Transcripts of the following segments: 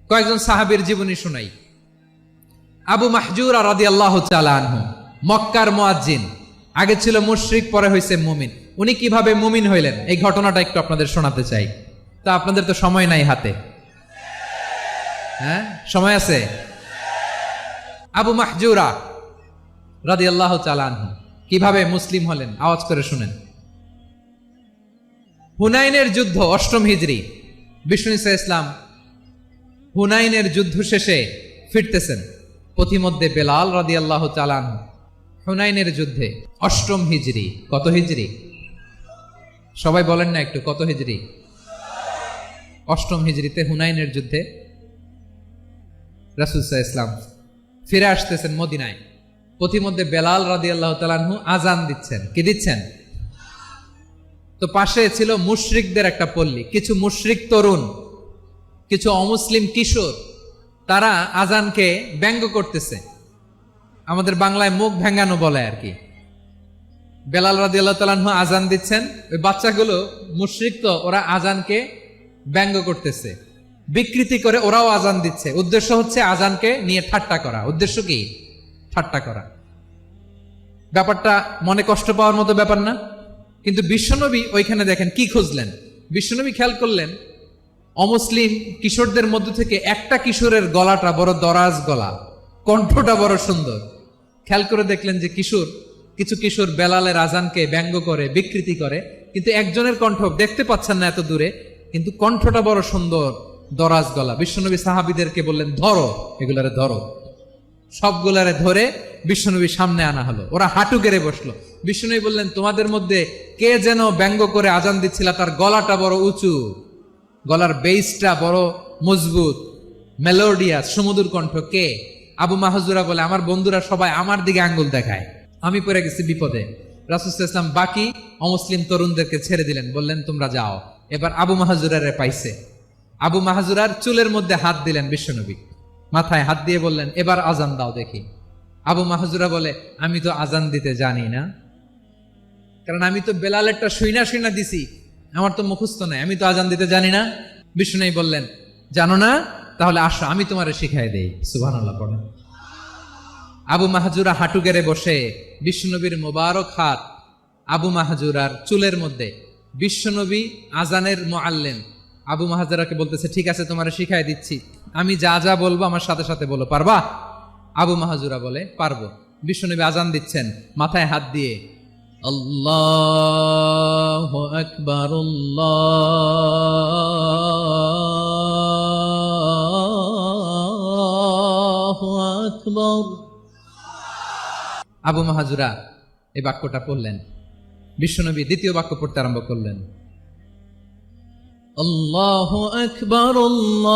কয়েকজন সাহাবীর জীবনী শুনাই। আবু মাহজুরা রাদিয়াল্লাহু তাআলা আনহু, মক্কার মুয়াজ্জিন, আগে ছিল মুশরিক, পরে হয়েছে মুমিন। উনি কিভাবে মুমিন হইলেন এই ঘটনাটা একটু আপনাদের শোনাতে চাই। তা আপনাদের তো সময় নাই হাতে, হ্যাঁ সময় আছে? আবু মাহজুরা রাদিয়াল্লাহু তাআলা আনহু কিভাবে মুসলিম হলেন আওয়াজ করে শুনেন। হুনাইনের যুদ্ধ, ৮ম হিজরি, বিষ্ণু ঈসা ইসলাম হুনাইনের যুদ্ধ শেষে ফিরতেছেন। পথিমধ্যে বেলাল রাদিয়াল্লাহু তাআলা আনহু হুনাইনের যুদ্ধে ৮ম হিজরি। কত হিজরি সবাই বলেন না একটু, কত হিজরি? ৮ম হিজরিতে হুনাইনের যুদ্ধে রাসূল সাল্লাল্লাহু আলাইহি ওয়াসাল্লাম ফিরে আসতেছেন মদিনায়। পথিমধ্যে বেলাল রাদিয়াল্লাহু তাআলা আনহু আজান দিচ্ছেন। কি দিচ্ছেন? তো পাশে ছিল মুশরিকদের একটা পল্লী, কিছু মুশরিক তরুণ, কিছু অমুসলিম কিশোর, তারা আজানকে ব্যঙ্গ করতেছে। আমাদের বাংলায় মুখ ভেঙ্গানো বলে আর কি। বেলাল রাদিয়াল্লাহু তাআলা আনহু আজান দিচ্ছেন, ওই বাচ্চাগুলো মুশরিক, তো ওরা আজানকে ব্যঙ্গ করতেছে, বিকৃতি করে ওরাও আজান দিচ্ছে। উদ্দেশ্য হচ্ছে আজানকে নিয়ে ঠাট্টা করা। উদ্দেশ্য কি? ঠাট্টা করা। ব্যাপারটা মনে কষ্ট পাওয়ার মতো ব্যাপার না? কিন্তু বিশ্বনবী ওইখানে দেখেন কি খুঁজলেন। বিশ্বনবী খেয়াল করলেন অমুসলিম কিশোরদের মধ্য থেকে একটা কিশোরের গলাটা বড় দরাজ গলা, কণ্ঠটা বড় সুন্দর। খেয়াল করে দেখলেন যে কিছু কিশোর বেলালের আজানকে ব্যঙ্গ করে, বিকৃতি করে, কিন্তু একজনের কণ্ঠ দেখতে পাচ্ছেন না এত দূরে, কিন্তু কণ্ঠটা বড় সুন্দর, দরাজ গলা। বিশ্বনবী সাহাবীদেরকে বললেন, ধরো এগুলারে, ধরো। সবগুলারে ধরে বিশ্বনবী সামনে আনা হলো। ওরা হাঁটু গেড়ে বসলো। বিশ্বনবী বললেন, তোমাদের মধ্যে কে যেন ব্যঙ্গ করে আজান দিচ্ছিল, তার গলাটা বড় উঁচু, গলার বেসটা বড় মজবুত, মেলোডিয়াস, সুমধুর কণ্ঠ। কে? আবু মাহজুরা বলে, আমার বন্ধুরা সবাই আমার দিকে আঙ্গুল দেখায়, আমি পড়ে গেছি বিপদে। রাসূল সাল্লাল্লাহু আলাইহি ওয়াসাল্লাম বাকি অমুসলিম তরুণদেরকে ছেড়ে দিলেন, বললেন তোমরা যাও। এবার আবু মাহজুরারে পাইছে। আবু মাহজুরার চুলের মধ্যে হাত দিলেন বিশ্বনবী, মাথায় হাত দিয়ে বললেন, এবার আজান দাও দেখি। আবু মাহজুরা বলে, আমি তো আজান দিতে জানি না, কারণ আমি তো বেলালেরটা শুইনা দিছি, আমার তো মুখস্থ নাই, আমি তো আজান দিতে জানি না। বিষ্ণু বললেন, জানো না? তাহলে আসো, আমি তোমারে শিখাই দেই। সুবহানাল্লাহ পড়েন। আবু মাহজুরা হাঁটু গেড়ে বসে, বিশ্বনবীর মোবারক হাত আবু মাহজুরার চুলের মধ্যে। বিশ্বনবী আজানের মুআল্লিম আবু মাহজুরাকে বলতেছে, ঠিক আছে তোমারে শিখাই দিচ্ছি, আমি যা যা বলবো আমার সাথে সাথে বলো, পারবা? আবু মাহজুরা বলে, পারবো। বিশ্বনবী আজান দিচ্ছেন মাথায় হাত দিয়ে, আল্লাহু আকবার, আল্লাহু আকবার। আবু মাহজুরা এই বাক্যটা পড়লেন। বিশ্বনবী দ্বিতীয় বাক্য পড়তে আরম্ভ করলেন, আল্লাহু আকবার, আল্লাহু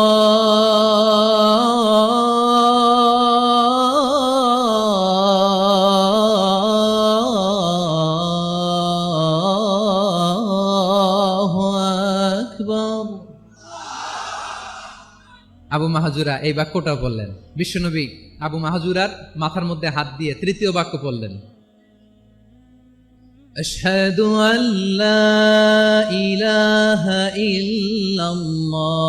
আকবার। আবু মাহজুরা এই বাক্যটাও বললেন। বিশ্বনবী আবু মাহজুরার মাথার মধ্যে হাত দিয়ে তৃতীয় বাক্য বললেন, আশহাদু আল্লা ইলাহা ইল্লাল্লাহ,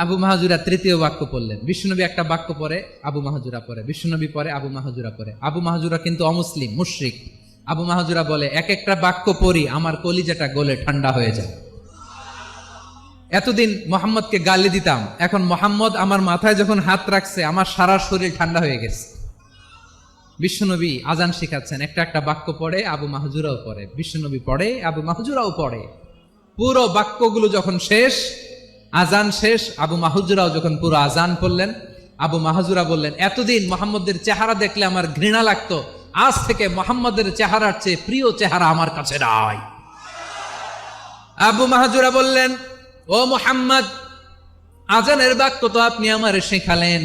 আবু মাহজুরা তৃতীয় বাক্য পড়লেন। বিশ্বনবী একটা বাক্য পরে আবু মাহজুরা পরে, বিশ্বনবী পরে আবু মাহজুরা পরে। আবু মাহজুরা কিন্তু অমুসলিম, মুশরিক। আবু মাহজুরা বলে, এক একটা বাক্য পড়ি আমার কলিজাটা গলে ঠান্ডা হয়ে যায়। এতদিন মোহাম্মদকে গালি দিতাম, এখন মোহাম্মদ আমার মাথায় যখন হাত রাখছে আমার সারা শরীর ঠান্ডা হয়ে গেছে। বিশ্বনবী আজান শিখাচ্ছেন, একটা একটা বাক্য পড়ে আবু মাহজুরাও পড়ে, বিশ্বনবী পড়ে, আবু মাহজুরাও পড়ে। পুরো বাক্যগুলো যখন শেষ, আজান শেষ, আবু মাহজুরাও যখন পুরো আজান পড়লেন, আবু মাহজুরা বললেন, এতদিন মোহাম্মদের চেহারা দেখলে আমার ঘৃণা লাগতো, আজ থেকে মোহাম্মদের চেহারার চেয়ে প্রিয় চেহারা আমার কাছে নাই। আবু মাহজুরা বললেন, ও মুহাম্মদ, আজানের বাক্য তো আপনি আমারে শেখালেন,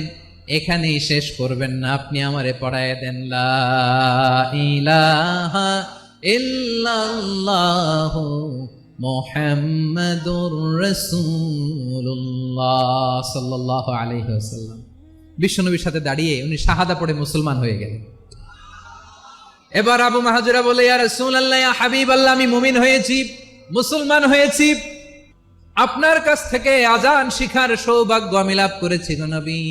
এখানেই শেষ করবেন না, আপনি আমারে পড়ায় দেন, লা ইলাহা ইল্লাল্লাহু মুহাম্মাদুর রাসূলুল্লাহ সাল্লাল্লাহু আলাইহি ওয়াসাল্লাম। বিশ্বনবীর সাথে দাঁড়িয়ে উনি শাহাদা পড়ে মুসলমান হয়ে গেলেন। এবার আবু মাহাজুরা বলে, ইয়া রাসূলুল্লাহ, ইয়া হাবিবাল্লাহ, আমি মুমিন হয়েছি, মুসলমান হয়েছি, আপনার কাছ থেকে আজান শিখার সৌভাগ্য আমি লাভ করেছি গো নবী।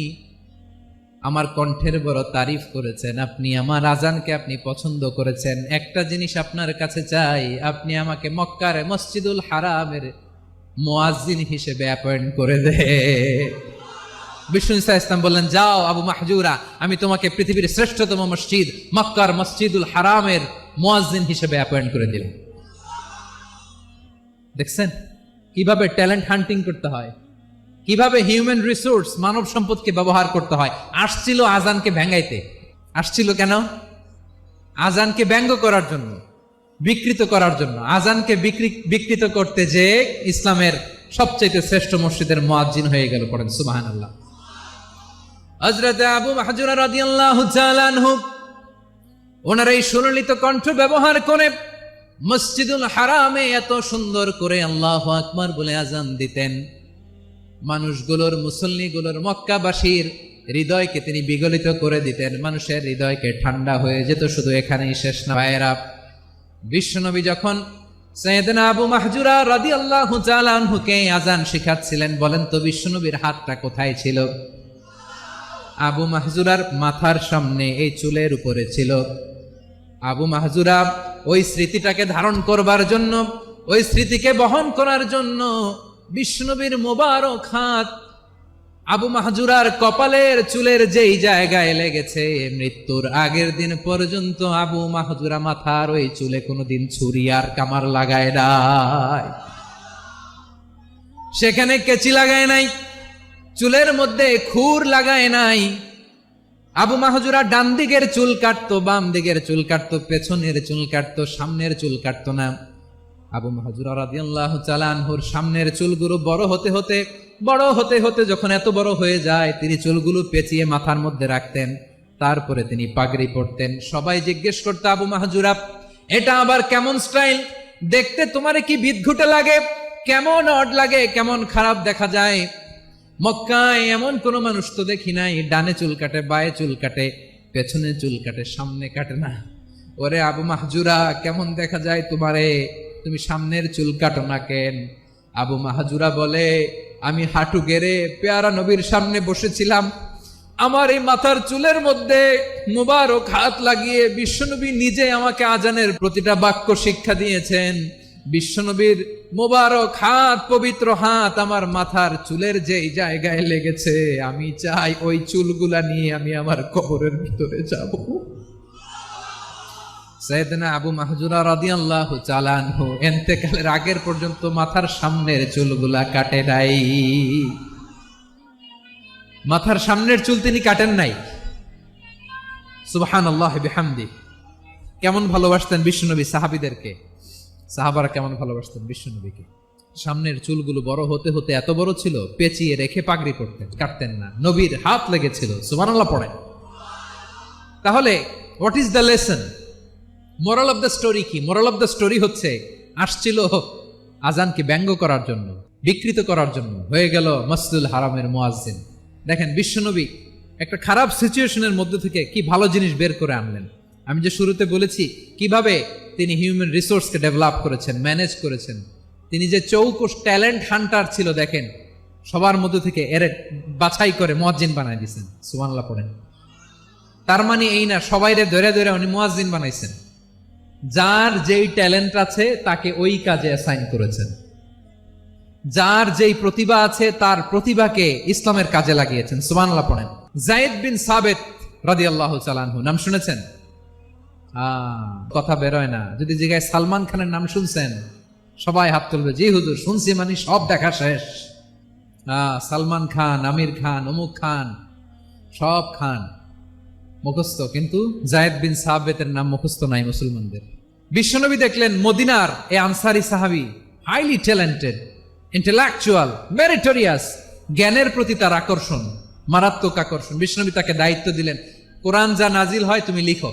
আমার কণ্ঠের বড় তারিফ করেছেন আপনি, আমার আজানকে আপনি পছন্দ করেছেন। একটা জিনিস আপনার কাছে চাই, আপনি আমাকে মক্কার মসজিদুল হারামের মুয়াজ্জিন হিসেবে অ্যাপয়েন্ট করে দে। বিষ্ণু ইসা ইসলাম বললেন, যাও আবু মাহজুরা, আমি তোমাকে পৃথিবীর শ্রেষ্ঠতম মসজিদ মক্কার মসজিদুল হারামের মুয়াজ্জিন হিসেবে অ্যাপয়েন্ট করে দিলেন। দেখছেন কিভাবে ট্যালেন্ট হান্টিং করতে হয়, কিভাবে হিউম্যান রিসোর্স মানব সম্পদকে ব্যবহার করতে হয়। আসছিল আজানকে ভেঙ্গাইতে, আসছিল কেন? আজানকে ব্যঙ্গ করার জন্য, বিকৃত করার জন্য। আজানকে বিকৃত করতে যে ইসলামের সবচেয়ে শ্রেষ্ঠ মসজিদের মুয়াজ্জিন হয়ে গেল। পড়েন সুবহানাল্লাহ। হযরত আবু মাহজুরা রাদিয়াল্লাহু তাআলা আনহু ওনার এই সুললিত কণ্ঠ ব্যবহার করে মসজিদুল হারামে এত সুন্দর করে আল্লাহু আকবার বলে আজান দিতেন, মানুষগুলোর, মুসল্লিগুলোর, মক্কাবাসীর হৃদয়কে তিনি বিগলিত করে দিতেন। মানুষের হৃদয়কে ঠান্ডা হয়ে যেত। শুধু এখানেই শেষ না ভাইয়েরা, বিশ্বনবী যখন সাইয়েদনা আবু মাহজুরা রাদিয়াল্লাহু তাআলা আনহুকে আজান শিখাচ্ছিলেন, বলেন তো বিশ্বনবীর হাতটা কোথায় ছিল? আবু মাহজুরার মাথার সামনে, এই চুলের উপরে ছিল। আবু মাহজুরা ওই স্মৃতিটাকে ধারণ করবার জন্য, ওই স্মৃতিকে বহন করার জন্য বিশ্বনবীর মোবারক হাত আবু মাহজুরার কপালের চুলের যেই জায়গায় লেগেছে, মৃত্যুর আগের দিন পর্যন্ত আবু মাহজুরা মাথার ওই চুলে কোনোদিন ছুরি আর কামার লাগায় নাই, সেখানে কেচি লাগায় নাই, চুলের মধ্যে খুর লাগায় নাই। আবু মাহজুরা ডান দিকের চুল কাটতো, বাম দিকের চুল কাটতো, পেছনের চুল কাটতো, সামনের চুল কাটতো না। আবু মাহজুরা রাদিয়াল্লাহু তাআলা আনহুর সামনের চুলগুলো বড় হতে হতে যখন এত বড় হয়ে যায়, তিনি চুলগুলো পেঁচিয়ে মাথার মধ্যে রাখতেন, তারপরে তিনি পাগড়ি পরতেন। সবাই জিজ্ঞেস করতো, আবু মাহজুরা, এটা আবার কেমন স্টাইল? দেখতে তোমারে কি বিদঘুটে লাগে, কেমন অড লাগে, কেমন খারাপ দেখা যায়। মক্কায় এমন কোন মানুষ তো দেখি নাই, ডানে চুল কাটে, বায়ে চুল কাটে, পেছনে চুল কাটে, সামনে কাটে না। ওরে আবু মাহজুরা, কেমন দেখা যায় তোমারে, তুমি সামনের চুল কাটো না কেন? আবু মাহজুরা বলে, আমি হাঁটু গেড়ে পেয়ারা নবীর সামনে বসেছিলাম, আমার এই মাথার চুলের মধ্যে মুবারক হাত লাগিয়ে বিশ্বনবী নিজে আমাকে আজানের প্রতিটা বাক্য শিক্ষা দিয়েছেন। বিশ্বনবীর মোবারক হাত, পবিত্র হাত আমার মাথার চুলের যেই জায়গায় লেগেছে, আমি চাই ওই চুলগুলা নিয়ে আমি আমার কবরের ভিতরে যাব। সাইয়েদনা আবু মাহজুরা রাদিয়াল্লাহু তাআলা আনহু ইন্তেকালের আগের পর্যন্ত মাথার সামনের চুলগুলা কাটে নাই। মাথার সামনের চুল তিনি কাটেন নাই। সুবহানাল্লাহ বিহামদি। কেমন ভালোবাসতেন বিশ্বনবী সাহাবীদেরকে, সাহাবারা কেমন ভালোবাসতেন বিশ্বনবীকে। সামনের চুলগুলো বড় হতে হতে এত বড় ছিল, পেঁচিয়ে রেখে পাগড়ি পরতেন, কাটতেন না। নবীর হাত লেগেছিল। সুবহানাল্লাহ পড়েন। তাহলে what is the lesson? Moral of the story কি? মোরাল অফ দ্য স্টোরি হচ্ছে, আসছিল আজানকে ব্যঙ্গ করার জন্য, বিকৃত করার জন্য, হয়ে গেল মসজিদুল হারামের মুয়াজ্জিন। দেখেন বিশ্বনবী একটা খারাপ সিচুয়েশনের মধ্যে থেকে কি ভালো জিনিস বের করে আনলেন। আমি যে শুরুতে বলেছি কিভাবে তিনি হিউম্যান রিসোর্সকে ডেভেলপ করেছেন, ম্যানেজ করেছেন। তিনি যে চৌকস ট্যালেন্ট হান্টার ছিল, দেখেন সবার মধ্যে থেকে এর বাছাই করে মুয়াজ্জিন বানাই দিয়েছেন। সুবহানাল্লাহ পড়েন। তার মানে এই না সবাইরে ধরে ধরে উনি মুয়াজ্জিন বানাইছেন। যার যেই ট্যালেন্ট আছে তাকে ওই কাজে অ্যাসাইন করেছেন। যার যেই প্রতিভা আছে তার প্রতিভাকে ইসলামের কাজে লাগিয়েছেন। সুবহানাল্লাহ পড়েন। যায়েদ বিন সাবিত রাদিয়াল্লাহু তাআলা আনহু, নাম শুনেছেন? কথা বেরোয় না। যদি জিজ্ঞাসা সালমান খানের নাম শুনছেন, সবাই হাত তুলবে, জি হুজুর শুনছি, মানে সব দেখা শেষ। সালমান খান, আমির খান, অমুক খান, সব খান মুখস্থ, কিন্তু যায়েদ বিন সাবিতের নাম মুখস্থ নাই মুসলমানদের। বিশ্বনবী দেখলেন মদিনার এই আনসারী সাহাবী হাইলি ট্যালেন্টেড, ইন্টেলেকচুয়াল, মেরিটোরিয়াস, জ্ঞানের প্রতি তার আকর্ষণ, মারাত্মক আকর্ষণ। বিশ্বনবী তাকে দায়িত্ব দিলেন, কোরআন যা নাজিল হয় তুমি লিখো,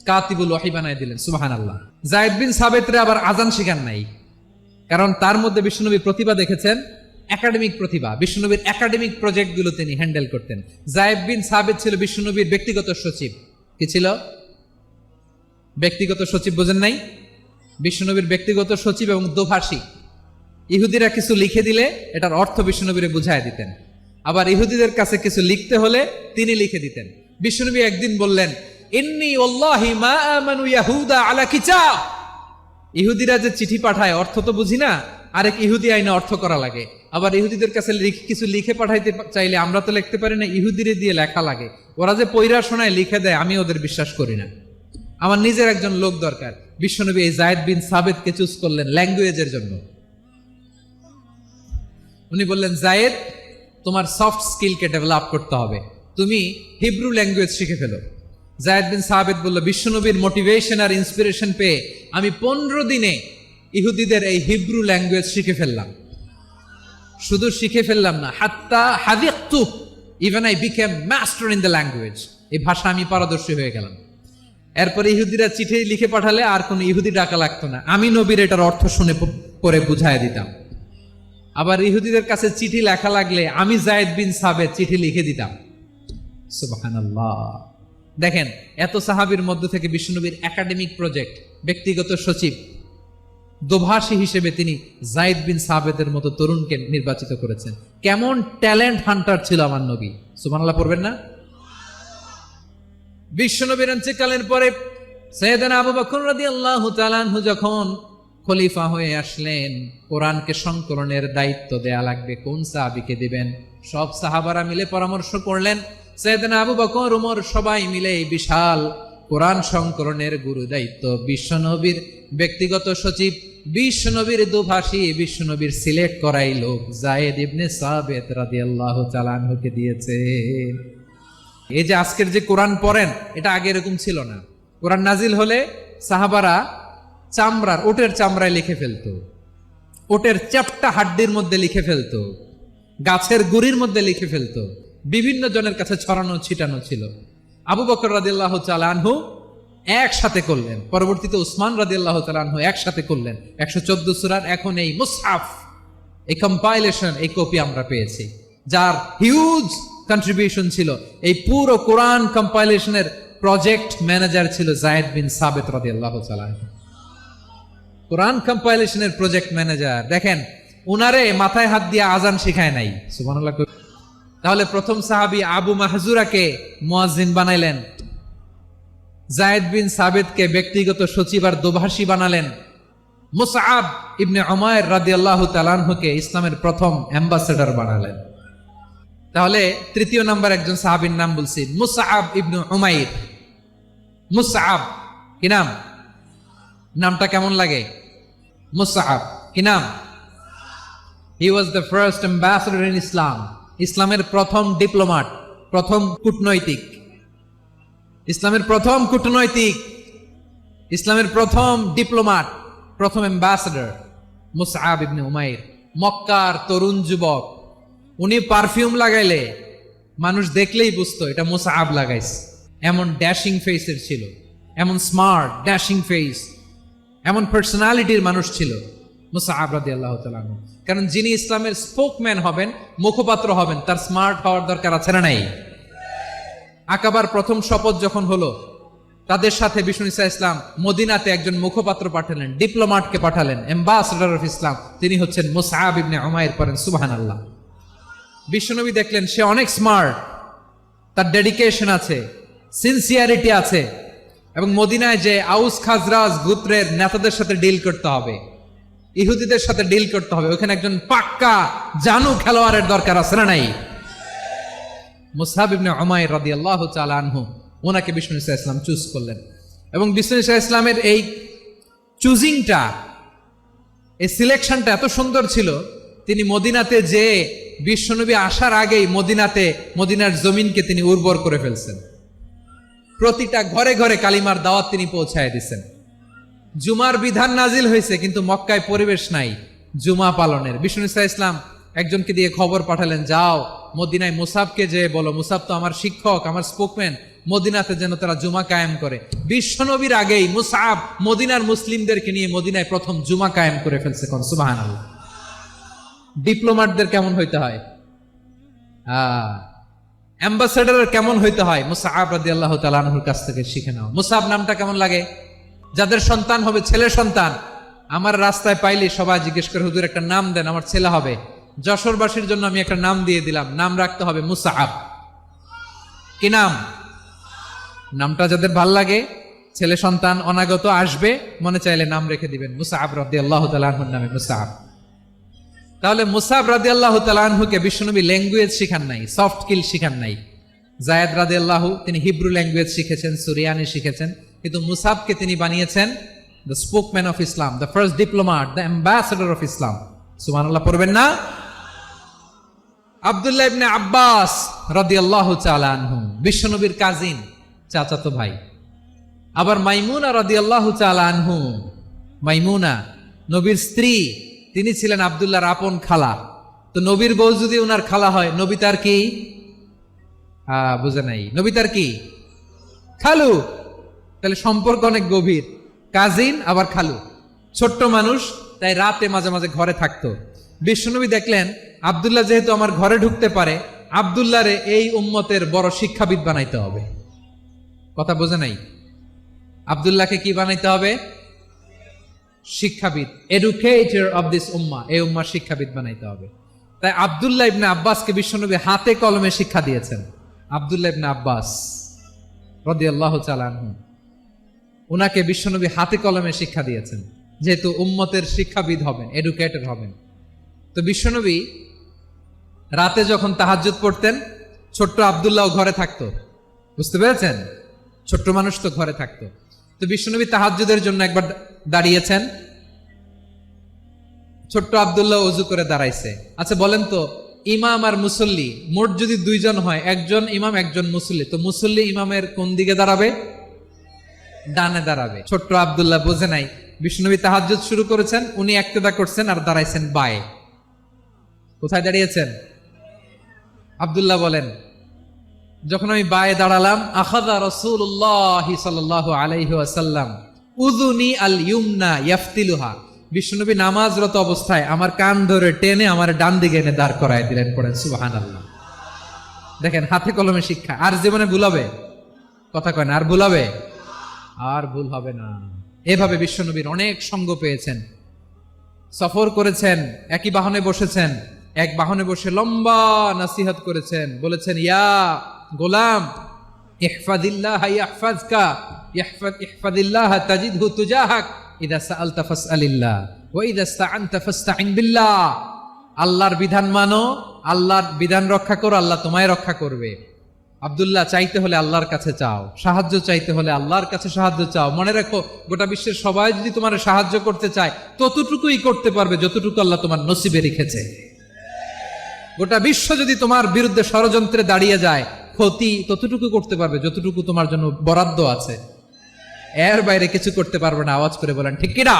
কাতিবুল ওয়াহি বানায় দিলেন। সুবহানাল্লাহ। যায়েদ বিন সাবিতরে আবার আজান শিখান নাই, কারণ তার মধ্যে বিশ্বনবী প্রতিভা দেখেছেন। একাডেমিক প্রতিভা, বিশ্বনবীর একাডেমিক প্রজেক্টগুলো তিনি হ্যান্ডেল করতেন। যায়েদ বিন সাবিত ছিল বিশ্বনবীর ব্যক্তিগত সচিব। কি ছিল? ব্যক্তিগত সচিব, বোঝেন নাই? বিশ্বনবীর ব্যক্তিগত সচিব এবং দোভাষী। ইহুদিরা কিছু লিখে দিলে এটার অর্থ বিশ্বনবীরে বুঝায় দিতেন, আবার ইহুদিদের কাছে কিছু লিখতে হলে তিনি লিখে দিতেন। বিশ্বনবী একদিন বললেন, ইন্নী ওয়াল্লাহি মা আমানু ইয়াহুদা আলা কিতাব। ইহুদিরা যে চিঠি পাঠায় অর্থ তো বুঝি না, আরেক ইহুদি আইনে অর্থ করা লাগে। আবার ইহুদিদের কাছে কিছু লিখে পাঠাইতে চাইলে আমরা তো লিখতে পারি না, ইহুদিরে দিয়ে লেখা লাগে। ওরা যে পয়রা শোনায় লিখে দেয়, আমি ওদের বিশ্বাস করি না। আমার নিজের একজন লোক দরকার। বিশ্বনবী এই যায়েদ বিন সাবিতকে চুজ করলেন ল্যাঙ্গুয়েজের জন্য। উনি বললেন, যায়েদ, তোমার সফট স্কিলকে ডেভেলপ করতে হবে, তুমি হিব্রু ল্যাঙ্গুয়েজ শিখে ফেলো। যায়েদ বিন সাবিত বলল, বিশ্বনবীর মোটিভেশন আর ইন্সপিরেশন পেয়ে আমি 15 দিনে ইহুদিদের এই হিব্রু ল্যাঙ্গুয়েজ শিখে ফেললাম। শুধু শিখে ফেললাম না, হাত্তা হাদিকতু, even I became master in the language. এই ভাষা আমি পারদর্শী হয়ে গেলাম। এরপরে ইহুদিরা চিঠি লিখে পাঠালে আর কোনো ইহুদি ডাকা লাগতো না, আমি নবীর এটার অর্থ শুনে পরে বুঝায় দিতাম। আবার ইহুদিদের কাছে চিঠি লেখা লাগলে আমি যায়েদ বিন সাবিত চিঠি লিখে দিতাম। সুবহানাল্লাহ। দেখেন, এত সাহাবীর মধ্য থেকে বিশ্বনবীর একাডেমিক প্রজেক্ট, ব্যক্তিগত সচিব, দোভাষী হিসেবে তিনি যায়েদ বিন সাবিতের মতো তরুণকে নির্বাচিত করেছেন। কেমন ট্যালেন্ট হান্টার ছিল আমার নবী! সুবহানাল্লাহ পড়বেন না? বিশ্বনবীর ইন্তেকালের পরে সাইয়েদনা আবু বকর রাদিয়াল্লাহু তাআলা আনহু যখন খলিফা হয়ে আসলেন, কোরআনকে সংকলনের দায়িত্ব দেয়া লাগবে, কোন সাহাবীকে দিবেন? সব সাহাবারা মিলে পরামর্শ করলেন। সাইয়েদনা আবু বকর, ওমর সবাই মিলে এই বিশাল কোরআন সংকলনের গুরু দায়িত্ব বিশ্বনবীর ব্যক্তিগত সচিব, বিশ্বনবীর দোভাষী, বিশ্বনবীর সিলেক্ট করাই লোক যায়েদ ইবনে সাবিত রাদিয়াল্লাহু তাআলা আনহুকে দিয়েছে। এই যে আজকের যে কোরআন পড়েন, এটা আগে এরকম ছিল না। কোরআন নাজিল হলে সাহাবারা চামড়ার, ওটের চামড়ায় লিখে ফেলতো, ওটের চ্যাপ্টা হাড্ডির মধ্যে লিখে ফেলতো, গাছের গুড়ির মধ্যে লিখে ফেলতো, বিভিন্ন জনের কাছে ছড়ানো ছিটানো ছিল। আবু বকর রাদিয়াল্লাহু তাআলা আনহু একসাথে করলেন, পরবর্তীতে উসমান রাদিয়াল্লাহু তাআলা আনহু একসাথে করলেন। 114 সূরার এখন এই মুসহাফ, এই কম্পাইলেশন, এই কপি আমরা পেয়েছি, যার হিউজ কন্ট্রিবিউশন ছিল। এই পুরো কোরআন কম্পাইলেশনের প্রজেক্ট ম্যানেজার ছিল যায়েদ বিন সাবিত রাদিয়াল্লাহু তাআলা। কোরআন কম্পাইলেশনের প্রজেক্ট ম্যানেজার। দেখেন, উনারে মাথায় হাত দিয়ে আজান শিখায় নাই। সুবহানাল্লাহ। তাহলে প্রথম সাহাবী আবু মাহজুরাকে মুয়াজ্জিন বানাইলেন, যায়েদ বিন সাবিতকে ব্যক্তিগত সচিব আর দোভাষী বানালেন, মুসআব ইবনে উমাইর রাদিয়াল্লাহু তাআলা আনহুকে ইসলামের প্রথম অ্যাম্বাসেডর বানালেন। তাহলে তৃতীয় নাম্বার একজন সাহাবীর নাম বলছি, মুসআব ইবনে উমাইর। মুসআব কি নাম? নামটা কেমন লাগে? মুসআব কি নাম? He was the first ambassador in Islam. ইসলামের প্রথম ডিপ্লোম্যাট, প্রথম কূটনৈতিক, ইসলামের প্রথম কূটনৈতিক, ইসলামের প্রথম ডিপ্লোম্যাট, প্রথম অ্যাম্বাসেডর মুসআব ইবনে উমাইর। মক্কার তরুণ যুবক, উনি পারফিউম লাগাইলে মানুষ দেখলেই বুঝতো এটা মুসআব লাগাইছে। এমন ড্যাশিং ফেসের ছিল, এমন স্মার্ট ড্যাশিং ফেস, এমন পার্সোনালিটির মানুষ ছিল মুসআব রাদিয়াল্লাহু তাআলা আনহু। কারণ যিনি ইসলামের স্পোকম্যান হবেন, মুখপাত্র হবেন, তার স্মার্ট হওয়ার দরকার আছে না নাই? আকাবার প্রথম শপথ যখন হলো, তাদের সাথে বিষ্ণু ঈসা ইসলাম মদিনাতে একজন মুখপাত্র পাঠালেন, ডিপ্লোম্যাটকে পাঠালেন, অ্যাম্বাসেডর অফ ইসলাম। তিনি হচ্ছেন মুসআব ইবনে উমাইর। পড়েন সুবহানাল্লাহ। বিশ্বনবী দেখলেন সে অনেক স্মার্ট, তার ডেডিকেশন আছে, সিনসিয়ারিটি আছে, এবং মদিনায় যে আউস খাজরাজ গোত্রের নেতাদের সাথে ডিল করতে হবে, ইহুদিদের সাথে ডিল করতে হবে, ওখানে একজন পাক্কা জানু খেলোয়াড়ের দরকার আছে না নাই? মুসআব ইবনে উমাইর রাদিয়াল্লাহু তাআলা আনহু, ওনাকে বিষ্ণু ঈসা ইসলাম চুজ করলেন। এবং বিষ্ণু ঈসা ইসলামের এই চুজিংটা, এই সিলেকশনটা এত সুন্দর ছিল, তিনি মদিনাতে যে বিশ্বনবী আসার আগেই মদিনার জমিনকে তিনি উর্বর করে ফেলছেন। প্রতিটা ঘরে ঘরে কালিমার দাওয়াত তিনি পৌঁছায় দিচ্ছেন। জুমার বিধান নাজিল হয়েছে, কিন্তু মক্কায় পরিবেশ নাই জুমা পালনের। বিষ্ণু ঈসা ইসলাম একজনকে দিয়ে খবর পাঠালেন, যাও মদিনায় মুসাবকে যে বলো, মুসাব তো আমার শিক্ষক, আমার স্পোকম্যান, মদিনাতে যেন তারা জুমা কায়েম করে। বিশ্বনবীর আগেই মুসাব মদিনার মুসলিমদেরকে নিয়ে মদিনায় প্রথম জুমা কায়েম করে ফেলছে। কোন সুবহানাল্লাহ। ডিপ্লোম্যাটদের কেমন হইতে হয়, অ্যাম্বাসেডারের কেমন হইতে হয়, মুসআব রাদিয়াল্লাহু তাআলা আনহুর কাছ থেকে শিখে নাও। মুসআব নামটা কেমন লাগে? যাদের সন্তান হবে, ছেলে সন্তান, আমার রাস্তায় পাইলে সবাই জিজ্ঞেস করে, হুজুর একটা নাম দেন, আমার ছেলে হবে। যশোরবাসীর জন্য আমি একটা নাম দিয়ে দিলাম, নাম রাখতে হবে মুসআব। কি নাম? নামটা যাদের ভাল লাগে, ছেলে সন্তান অনাগত আসবে, মনে চাইলে নাম রেখে দিবেন মুসআব রাদিয়াল্লাহু তাআলা আনহুর নামে মুসআব। তাহলে মুসআব রাদিয়াল্লাহু তাআলা আনহুকে বিশ্বনবী ল্যাঙ্গুয়েজ শিখান নাই, সফট স্কিল শিখান নাই। যায়েদ রাদিয়াল্লাহু তিনি হিব্রু ল্যাঙ্গুয়েজ শিখেছেন, সুরিয়ানি শিখেছেন, কিন্তু মুসআবকে তিনি বানিয়েছেন the spokesman of Islam, the first diplomat, the ambassador of Islam. সুবহানাল্লাহ পড়বেন না? আব্দুল্লাহ ইবনে আব্বাস রাদিয়াল্লাহু তাআলা আনহু বিশ্বনবীর কাজিন, চাচাতো ভাই। আবার মাইমুনা রাদিয়াল্লাহু তাআলা আনহু, মাইমুনা নবীর স্ত্রী, তিনি ছিলেন আব্দুল্লাহর আপন খালা। তো নবীর বউ যদি উনার খালা হয়, নবী তার কি? বুঝে নাই, নবী তার কি? খালু। তাহলে সম্পর্ক অনেক গভীর, কাজিন আবার খালু। ছোট্ট মানুষ, তাই রাতে মাঝে মাঝে ঘরে থাকতো। বিশ্বনবী দেখলেন আব্দুল্লাহ যেহেতু আমার ঘরে ঢুকতে পারে, আব্দুল্লাহরে এই উম্মতের বড় শিক্ষাবিদ বানাইতে হবে। কথা বোঝে নাই? আব্দুল্লাহকে কি বানাইতে হবে? শিক্ষাবিদ, এডুকেটর অফ দিস উম্মাহ, এই উম্মার শিক্ষাবিদ বানাইতে হবে। তাই আব্দুল্লাহ ইবনে আব্বাসকে বিশ্বনবী হাতে কলমে শিক্ষা দিয়েছেন। আব্দুল্লাহ ইবনে আব্বাস রাদিয়াল্লাহু তাআলা আনহু, উনাকে বিশ্বনবী হাতে কলমে শিক্ষা দিয়েছেন, যেহেতু উম্মতের শিক্ষাবিদ হবেন, এডুকেটর হবেন। তো বিশ্বনবী রাতে যখন তাহাজ্জুদ পড়তেন, ছোট্ট আব্দুল্লাহ ঘরে থাকতো। বুঝতে পেরেছেন? ছোট্ট মানুষ তো ঘরে থাকতো। তো বিশ্বনবী তাহাজ্জুদের জন্য একবার দাঁড়িয়েছেন, ছোট্ট আব্দুল্লাহ ওযু করে দাঁড়াইছে। আচ্ছা বলেন তো, ইমাম আর মুসল্লি মোট যদি দুইজন হয়, একজন ইমাম একজন মুসল্লি, তো মুসল্লি ইমামের কোন দিকে দাঁড়াবে? ডানে দাঁড়াবে। ছোট্ট আব্দুল্লাহ বোঝে নাই, বিশ্বনবী তাহাজ্জুদ শুরু করেছেন, উনি ইক্তেদা করছেন আর দাঁড়াইছেন বায়ে। কোথায় দাঁড়িয়েছেন? আব্দুল্লাহ বলেন, যখন আমি বায়ে দাঁড়ালাম, আখাযা রাসূলুল্লাহ সাল্লাল্লাহু আলাইহি ওয়াসাল্লাম উযুনি আল ইউমনা ইয়াফতিলুহা, বিশ্বনবী নামাজরত অবস্থায় আমার কান ধরে টেনে আমার ডান দিকে এনে দাঁড় করায় দিলেন। পড়েন সুবহানাল্লাহ। দেখেন, হাতে কলমে শিক্ষা। আর জীবনে ভুল হবে? কথা কয় না, আর ভুল হবে? আর ভুল হবে না। এভাবে বিশ্বনবীর অনেক সঙ্গ পেয়েছেন, সফর করেছেন, একই বাহনে বসেছেন, এক বাহনে বসে লম্বা নসিহত করেছেন, বলেছেন, ইয়া গোলাম ইহফাদিল্লাহ ইয়াহফাজকা, ইহফাদিল্লাহ তাজিদহু তুজাহাক, ইযা সাআলতা ফাসআলিল্লাহ ওয়া ইযা ইসতাআনতা ফাসতাইন বিল্লাহ। আল্লাহর বিধান মানো, আল্লাহর বিধান রক্ষা করো, আল্লাহ তোমায় রক্ষা করবে। আব্দুল্লাহ, চাইতে হলে আল্লাহর কাছে চাও, সাহায্য চাইতে হলে আল্লাহর কাছে সাহায্য চাও। মনে রাখো, গোটা বিশ্বের সবাই যদি তোমার সাহায্য করতে চায়, ততটুকুই করতে পারবে যতটুকু আল্লাহ তোমার নসিবে রেখেছে। গোটা বিশ্ব যদি তোমার বিরুদ্ধে ষড়যন্ত্রে দাঁড়িয়ে যায়, ক্ষতি ততটুকু করতে পারবে যতটুকু তোমার জন্য বরাদ্দ আছে, এর বাইরে কিছু করতে পারবে না। আওয়াজ করে বলেন ঠিক কিনা?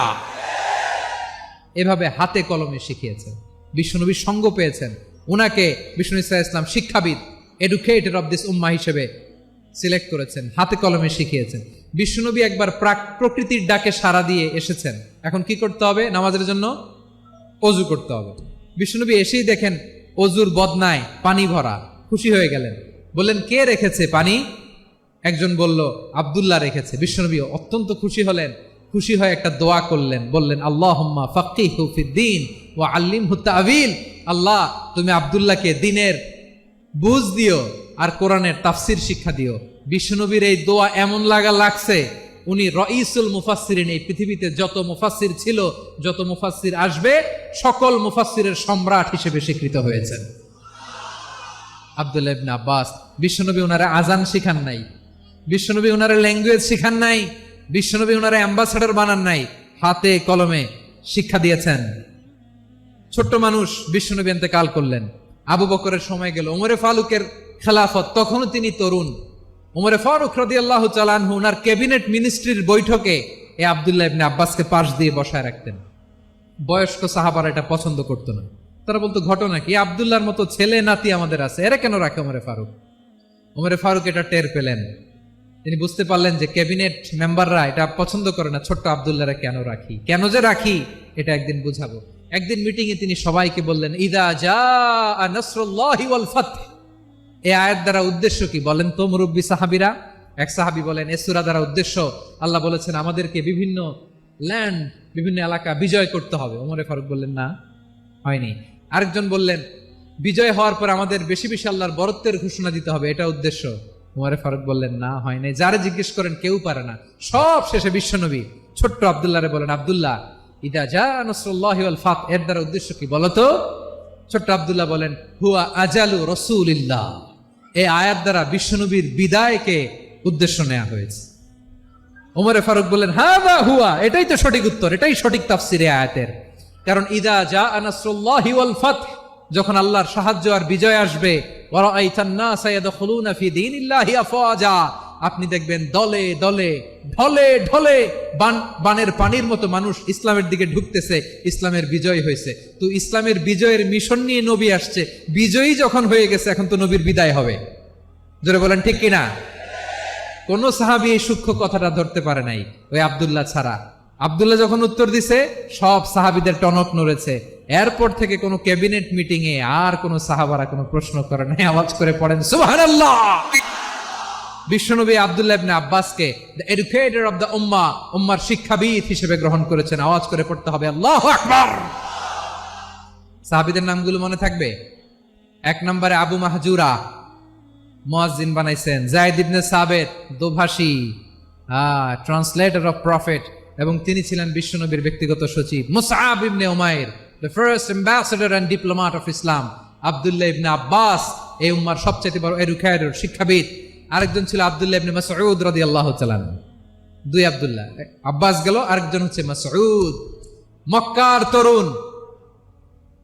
এভাবে হাতে কলমে শিখিয়েছেন, বিশ্বনবীর সঙ্গ পেয়েছেন। উনাকে বিষ্ণু ইসা ইসলাম শিক্ষাবিদ, এডুকেটর অফ দিস উম্মাহ হিসেবে সিলেক্ট করেছেন, হাতে কলমে শিখিয়েছেন। বিশ্বনবী একবার প্রকৃতির ডাকে সাড়া দিয়ে এসেছেন। এখন কি করতে হবে? নামাজের জন্য অজু করতে হবে। বিশ্বনবী এসেই দেখেন অজুর বদনায় পানি ভরা, খুশি হয়ে গেলেন, বললেন, কে রেখেছে পানি? একজন বলল, আব্দুল্লাহ রেখেছে। বিশ্বনবী অত্যন্ত খুশি হলেন, খুশি হয়ে একটা দোয়া করলেন, বললেন, আল্লাহুম্মা ফাক্কিহু ফিদ্দীন ওয়া আল্লিমহু তা'ওয়ীল। আল্লাহ, তুমি আব্দুল্লাহকে দ্বীনের বুঝ দিও আর কোরআনের তাফসির শিক্ষা দিও। বিশ্বনবীর এই দোয়া এমন লাগছে, উনি রাইসুল মুফাসসিরিন, এই পৃথিবীতে যত মুফাসসির ছিল, যত মুফাসসির আসবে, সকল মুফাসসিরের সম্রাট হিসেবে স্বীকৃত হয়েছেন আব্দুল্লাহ ইবনে আব্বাস। বিশ্বনবী ওনারা আজান শিখান নাই, বিশ্বনবী ওনারা ল্যাঙ্গুয়েজ শিখান নাই, বিশ্বনবী ওনারা অ্যাম্বাসেডর বানান নাই, হাতে কলমে শিক্ষা দিয়েছেন। ছোট্ট মানুষ, বিশ্বনবী ইন্তেকাল করলেন, আবু বকরের সময় গেল, ওমরে ফারুকের খেলাফত, তখনও তিনি তরুণ। ওমরে ফারুক রাদিয়াল্লাহু তাআলা আনহু ওনার ক্যাবিনেট মিনিস্ট্রির বৈঠকে এই আব্দুল্লাহ ইবনে আব্বাসকে পাশ দিয়ে বসায় রাখতেন। বয়স্ক সাহাবারা এটা পছন্দ করতো না, তারা বলতো, ঘটনা কি? আব্দুল্লাহর মতো ছেলে নাতি আমাদের আছে, এরা কেন রাখে ওমরে ফারুক? ওমরে ফারুক এটা টের পেলেন, তিনি বুঝতে পারলেন যে ক্যাবিনেট মেম্বাররা এটা পছন্দ করে না, ছোট্ট আব্দুল্লাহরা কেন রাখি, কেন যে রাখি এটা একদিন বুঝাবো। একদিন মিটিং এ তিনি সবাইকে বললেন, ইদা জাআ নাসরুল্লাহি ওয়াল ফাতহ। এই আয়াত দ্বারা উদ্দেশ্য কি বলেন তো মুরব্বী সাহাবীরা? এক সাহাবী বলেন, এই সূরা দ্বারা উদ্দেশ্য, আল্লাহ বলেছেন আমাদেরকে বিভিন্ন ল্যান্ড, বিভিন্ন এলাকা বিজয় করতে হবে। ওমরে ফারুক বললেন, না, হয়নি। আরেকজন বললেন, বিজয় হওয়ার পর আমাদের বেশি বেশি আল্লাহর বরত্বের ঘোষণা দিতে হবে, এটা উদ্দেশ্য। ওমরে ফারুক বললেন, না, হয় নাই। যারে জিজ্ঞেস করেন কেউ পারে না। সব শেষে বিশ্বনবী ছোট্ট আব্দুল্লাহরে বলেন, আব্দুল্লাহ, ইদা জাআ নাসরুল্লাহি ওয়াল ফাতহ এর দ্বারা উদ্দেশ্য কি বলতো? ছোট্ট আব্দুল্লাহ বলেন, হুয়া আজালু রাসূলিল্লাহ। এই আয়াত দ্বারা বিশ্বনবীর বিদায়কে উদ্দেশ্য নেওয়া হয়েছে। ওমরে ফারুক বললেন, হাযা হুয়া, এটাই তো সঠিক উত্তর, এটাই সঠিক তাফসীর এই আয়াতের। কারণ ইদা জাআ নাসরুল্লাহি ওয়াল ফাতহ, যখন আল্লাহর সাহায্য আর বিজয় আসবে, ওয়া রাআইতান নাসা ইয়াদখুলুনা ফি দীনিল্লাহি আফওয়াজা, আপনি দেখবেন দলে দলে ঢলে ঢলে বানের পানির মতো মানুষ ইসলামের দিকে ঢুকতেছে। ইসলামের বিজয় হয়েছে। তো ইসলামের বিজয়ের মিশন নিয়ে নবী আসছে, বিজয়ী যখন হয়ে গেছে এখন তো নবীর বিদায় হবে। জোরে বলেন ঠিক কিনা? কোন সাহাবী এই সূক্ষ্ম কথাটা ধরতে পারে নাই, ওই আব্দুল্লাহ ছাড়া। আব্দুল্লাহ যখন উত্তর দিছে, সব সাহাবীদের টনক নড়েছে। এরপর থেকে কোনো ক্যাবিনেট মিটিং এ আর কোন সাহাবারা কোনো প্রশ্ন করে নাই। আওয়াজ করে পড়েন সুবহানাল্লাহ। বিশ্বনবী আব্দুল্লাহ ইবনে আব্বাসকে দ্য এডুকেটর অফ দ্য উম্মাহ, উম্মার শিক্ষাবিদ হিসেবে গ্রহণ করেছেন। আওয়াজ করে পড়তে হবে আল্লাহু আকবার। সাহাবীদের নামগুলো মনে থাকবে? এক নম্বরে আবু মাহজুরা, মুয়াজ্জিন বানাইছেন। যায়েদ ইবনে সাবিত, দোভাষী, ট্রান্সলেটর অফ প্রফেট, এবং তিনি ছিলেন বিশ্বনবীর ব্যক্তিগত সচিব। Musab ibne Umair, the first ambassador and diplomat of Islam. Abdullah ibne Abbas, এই উম্মার সবচেয়ে বড় এডুকেটর, শিক্ষাবিদ। আরেকজন ছিল আব্দুল্লাহ ইবনে মাসউদ রাদিয়াল্লাহু তাআলা। দুই আব্দুল্লাহ, আব্বাস গেল, আরেকজন হচ্ছে মাসউদ। মক্কার তরুণ,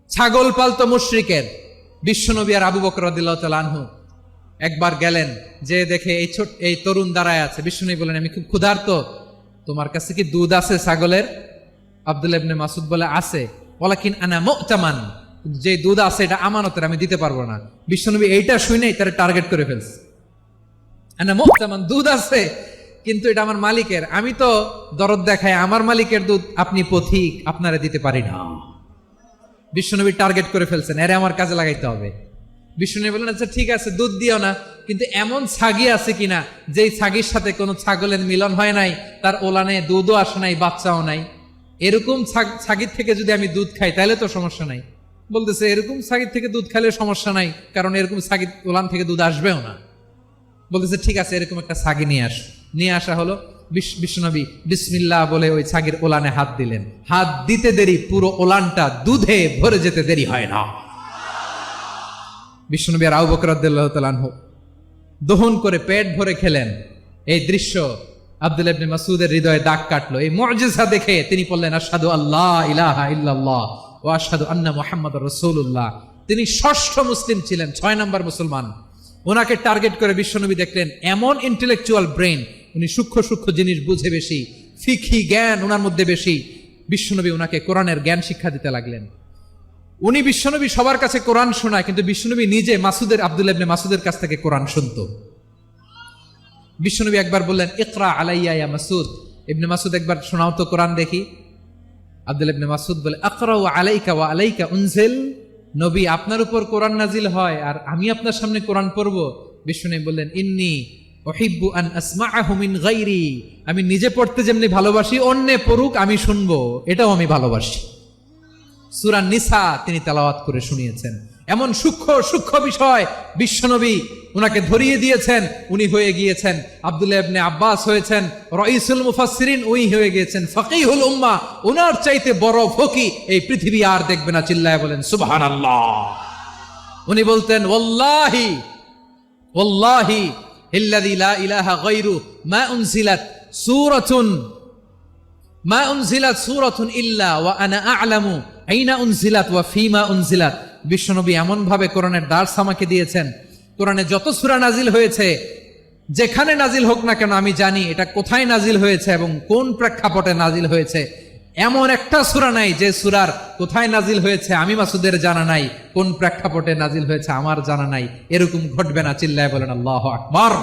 ছাগল পালতো মুশরিকের। বিশ্বনবী আর আবু বকর রাদিয়াল্লাহু তাআলা আনহু একবার গেলেন, যে দেখে এই তরুণ দাঁড়ায় আছে। বিশ্বনবী বলেন, আমি খুব ক্ষুধার্ত, তোমার কাছে কি দুধ আছে ছাগলের? আব্দুল্লাহ ইবনে মাসউদ বলে, আছে। ওয়ালাকিন আনা মুতামান, যে দুধ আছে এটা আমানতের, আমি দিতে পারবো না। বিশ্বনবী এইটা শুনেই তার টার্গেট করে ফেলছে। আনা মুতামান, দুধ আছে কিন্তু এটা আমার মালিকের, আমি তো দরদ দেখাই, আমার মালিকের দুধ আপনি পথিক, আপনারা দিতে পারি না। বিশ্বনবী টার্গেট করে ফেলছেন, এরে আমার কাজে লাগাইতে হবে। বিশ্বনবী বললেন, আচ্ছা ঠিক আছে, দুধ দিও না, কিন্তু এমন ছাগি আছে কিনা যেই ছাগির সাথে কোনো ছাগলের মিলন হয় নাই, তার ওলানে দুধও আসে নাই, বাচ্চাও নাই। এরকম ছাগির থেকে যদি আমি দুধ খাই তাহলে তো সমস্যা নাই। বলতেছে, এরকম ছাগির থেকে দুধ খাইলে সমস্যা নাই, কারণ এরকম ছাগির ওলান থেকে দুধ আসবেও না। বলতেছে, ঠিক আছে, এরকম একটা ছাগি নিয়ে আসা হলো। বিশ্বনবী বিসমিল্লাহ বলে ওই ছাগির ওলানে হাত দিলেন। হাত দিতে দেরি, পুরো ওলানটা দুধে ভরে যেতে দেরি হয় না। বিশ্বনবী আর আবু বকর রাদিয়াল্লাহু তাআলা আনহু দহন করে পেট ভরে খেলেন। এই দৃশ্য আব্দুল্লাহ ইবনে মাসউদের হৃদয়ে দাগ কাটলো। এই মুজিজা দেখে তিনি বললেন, আশহাদু আল্লা ইলাহা ইল্লাল্লাহ ওয়া আশহাদু আন্না মুহাম্মাদুর রাসূলুল্লাহ। তিনি ষষ্ঠ মুসলিম ছিলেন, 6 নম্বর মুসলমান। ওনাকে টার্গেট করে বিশ্বনবী দেখলেন এমন ইন্টেলেকচুয়াল ব্রেন, উনি সূক্ষ্ম সূক্ষ্ম জিনিস বুঝে বেশি, ফিকহি জ্ঞান ওনার মধ্যে বেশি। বিশ্বনবী ওনাকে কোরআনের জ্ঞান শিক্ষা দিতে লাগলেন। উনি বিশ্বনবী সবার কাছে কোরআন শোনায়, কিন্তু বিশ্বনবী নিজে আব্দুল্লাহ ইবনে মাসউদের কাছ থেকে কোরআন শুনতো। বিশ্বনবী একবার বললেন, ইকরা আলাইয়া ইয়া মাসউদ। ইবনে মাসউদ, একবার শোনাও তো কোরআন দেখি। আব্দুল্লাহ ইবনে মাসউদ বলে, আকরাউ আলাইকা ওয়া আলাইকা উনজিল। নবী, আপনার উপর কোরআন নাজিল হয় আর আমি আপনার সামনে কোরআন পড়ব। বিশ্বনবী বললেন, ইন্নী উহিব্বু আন আসমাআহু মিন গায়রি। আমি নিজে পড়তে যেমনি ভালোবাসি, অন্যে পড়ুক আমি শুনবো, এটাও আমি ভালোবাসি। সূরা নিসা তিনি তেলাওয়াত করে শুনিয়েছেন। এমন সূক্ষ্ম সূক্ষ্ম বিষয় বিশ্বনবী উনাকে ধরিয়ে দিয়েছেন। উনি হয়ে গিয়েছেন আব্দুল্লাহ ইবনে আব্বাস, হয়েছেন রাইসুল মুফাসসিরিন, উনি হয়ে গিয়েছেন ফাকিহুল উম্মাহ। উনার চাইতে বড় ফকি এই পৃথিবী আর দেখবে না। চিল্লায় বলেন সুবহানাল্লাহ। উনি বলতেন, ওয়াল্লাহি ওয়াল্লাহি ইল্লাযী লা ইলাহা গায়রু মা উনজিলাত সূরাতুন ইল্লা ওয়া আনা আ'লামু আইনা উনজিলাত ওয়া ফীমা উনজিলাত। বিশ্বনবী এমন ভাবে কোরআনের দার্স আমাকে দিয়েছেন, কোরআনে যত সূরা নাজিল হয়েছে, যেখানে নাজিল হোক না কেন আমি জানি এটা কোথায় নাজিল হয়েছে এবং কোন প্রেক্ষাপটে নাজিল হয়েছে। এমন একটা সূরা নাই যে সূরার কোথায় নাজিল হয়েছে আমি মাসুদের জানা নাই, কোন প্রেক্ষাপটে নাজিল হয়েছে আমার জানা নাই। এরকম ঘটবে না। চিল্লায় বলেন আল্লাহু আকবার।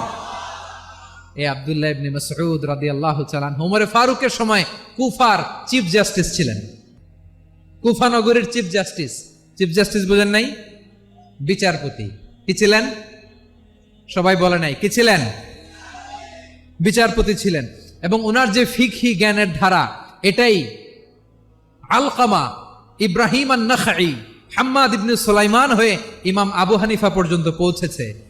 এই আব্দুল্লাহ ইবনে মাসউদ রাদিয়াল্লাহু তাআলা আনহু ওমর ফারুকের সময় কুফার চিফ জাস্টিস ছিলেন। কুফা নগরীর চিফ জাস্টিস। চিফ জাস্টিস বোঝেন নাই? বিচারপতি। কি ছিলেন? সবাই বলে নাই কি ছিলেন? বিচারপতি ছিলেন। এবং ওনার যে ফিকহি জ্ঞানের ধারা, এটাই আলকামা, ইব্রাহিম আন-নাখাই, হাম্মাদ ইবনে সুলাইমান হয়ে ইমাম আবু হানিফা পর্যন্ত পৌঁছেছে।